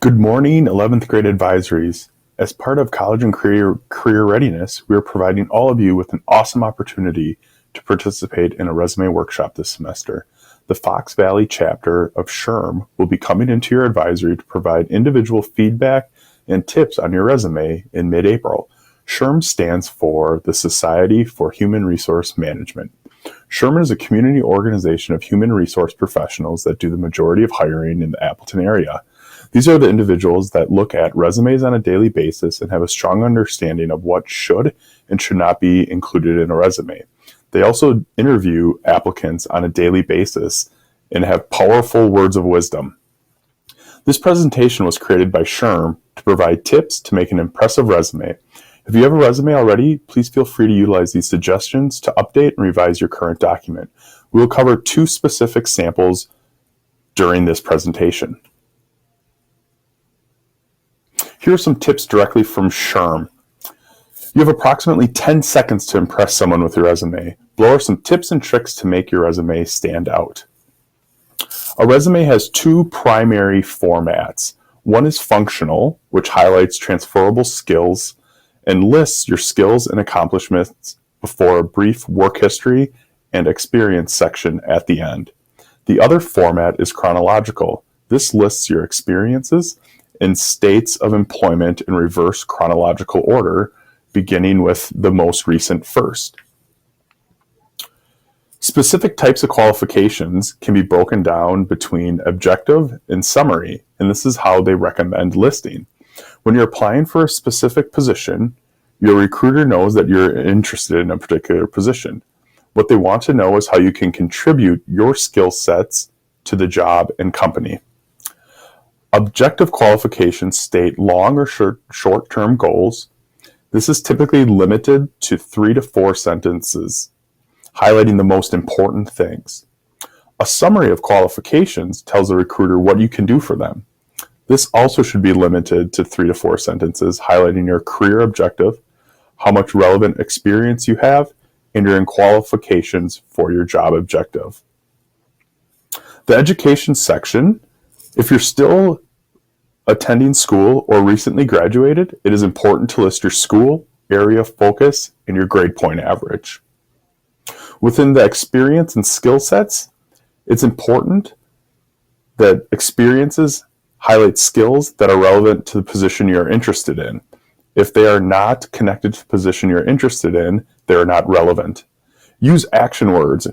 Good morning, 11th grade advisories. As part of college and career readiness, we are providing all of you with an awesome opportunity to participate in a resume workshop this semester. The Fox Valley chapter of SHRM will be coming into your advisory to provide individual feedback and tips on your resume in mid-April. SHRM stands for the Society for Human Resource Management. SHRM is a community organization of human resource professionals that do the majority of hiring in the Appleton area. These are the individuals that look at resumes on a daily basis and have a strong understanding of what should and should not be included in a resume. They also interview applicants on a daily basis and have powerful words of wisdom. This presentation was created by SHRM to provide tips to make an impressive resume. If you have a resume already, please feel free to utilize these suggestions to update and revise your current document. We will cover two specific samples during this presentation. Here are some tips directly from SHRM. You have approximately 10 seconds to impress someone with your resume. Below are some tips and tricks to make your resume stand out. A resume has two primary formats. One is functional, which highlights transferable skills and lists your skills and accomplishments before a brief work history and experience section at the end. The other format is chronological. This lists your experiences in states of employment in reverse chronological order, beginning with the most recent first. Specific types of qualifications can be broken down between objective and summary, and this is how they recommend listing. When you're applying for a specific position, your recruiter knows that you're interested in a particular position. What they want to know is how you can contribute your skill sets to the job and company. Objective qualifications state long or short-term goals. This is typically limited to 3 to 4 sentences, highlighting the most important things. A summary of qualifications tells the recruiter what you can do for them. This also should be limited to 3 to 4 sentences, highlighting your career objective, how much relevant experience you have, and your qualifications for your job objective. The education section. If you're still attending school or recently graduated, it is important to list your school, area of focus, and your grade point average. Within the experience and skill sets, it's important that experiences highlight skills that are relevant to the position you're interested in. If they are not connected to the position you're interested in, they are not relevant. Use action words.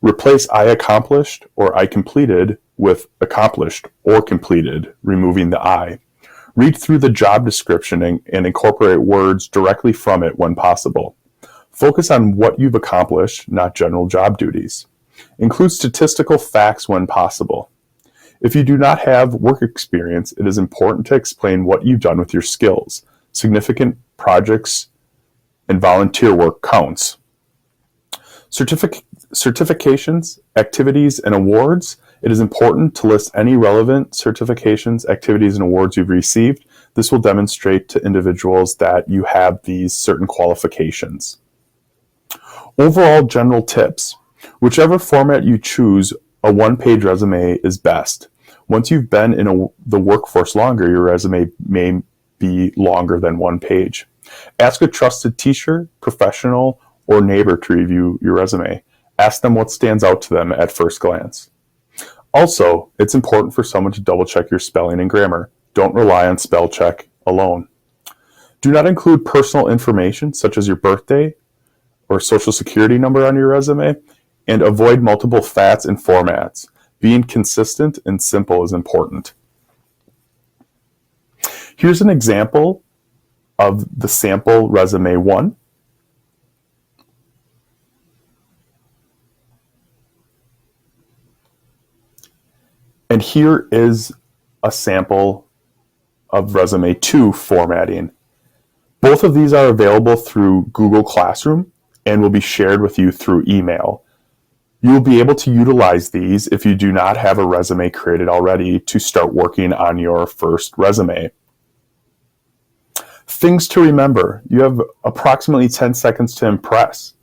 Replace I accomplished or I completed with accomplished or completed, removing the I. Read through the job description and incorporate words directly from it when possible. Focus on what you've accomplished, not general job duties. Include statistical facts when possible. If you do not have work experience, it is important to explain what you've done with your skills. Significant projects and volunteer work counts. Certifications, activities, and awards. It is important to list any relevant certifications, activities, and awards you've received. This will demonstrate to individuals that you have these certain qualifications. Overall general tips. Whichever format you choose, a one-page resume is best. Once you've been in the workforce longer, your resume may be longer than one page. Ask a trusted teacher, professional, or neighbor to review your resume. Ask them what stands out to them at first glance. Also, it's important for someone to double check your spelling and grammar. Don't rely on spell check alone. Do not include personal information such as your birthday or social security number on your resume, and avoid multiple fats and formats. Being consistent and simple is important. Here's an example of the sample resume 1. And here is a sample of resume 2 formatting. Both of these are available through Google Classroom and will be shared with you through email. You will be able to utilize these if you do not have a resume created already to start working on your first resume. Things to remember. You have approximately 10 seconds to impress.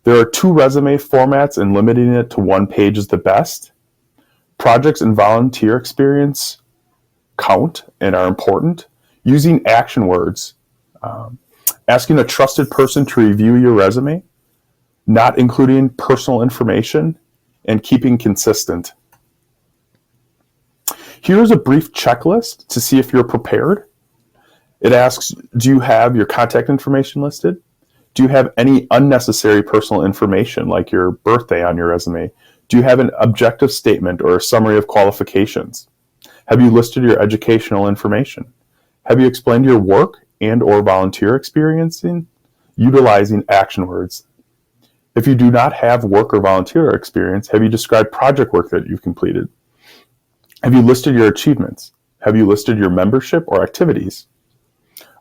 There are 2 resume formats, and limiting it to one page is the best. Projects and volunteer experience count and are important, using action words, asking a trusted person to review your resume, not including personal information, and keeping consistent. Here's a brief checklist to see if you're prepared. It asks, do you have your contact information listed? Do you have any unnecessary personal information like your birthday on your resume? Do you have an objective statement or a summary of qualifications? Have you listed your educational information? Have you explained your work and or volunteer experience utilizing action words? If you do not have work or volunteer experience, have you described project work that you've completed? Have you listed your achievements? Have you listed your membership or activities?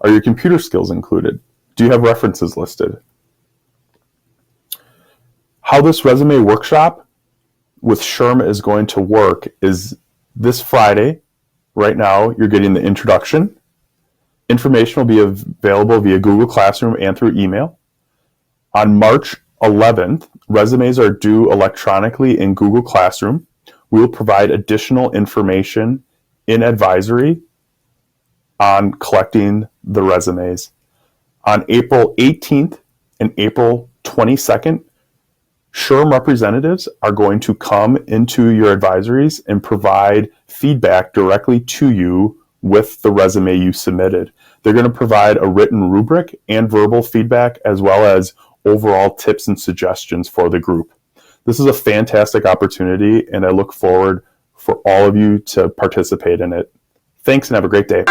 Are your computer skills included? Do you have references listed? How this resume workshop with SHRM is going to work is this Friday. Right now, you're getting the introduction. Information will be available via Google Classroom and through email. On March 11th, resumes are due electronically in Google Classroom. We will provide additional information in advisory on collecting the resumes. On April 18th and April 22nd, SHRM representatives are going to come into your advisories and provide feedback directly to you with the resume you submitted. They're going to provide a written rubric and verbal feedback, as well as overall tips and suggestions for the group. This is a fantastic opportunity, and I look forward for all of you to participate in it. Thanks, and have a great day.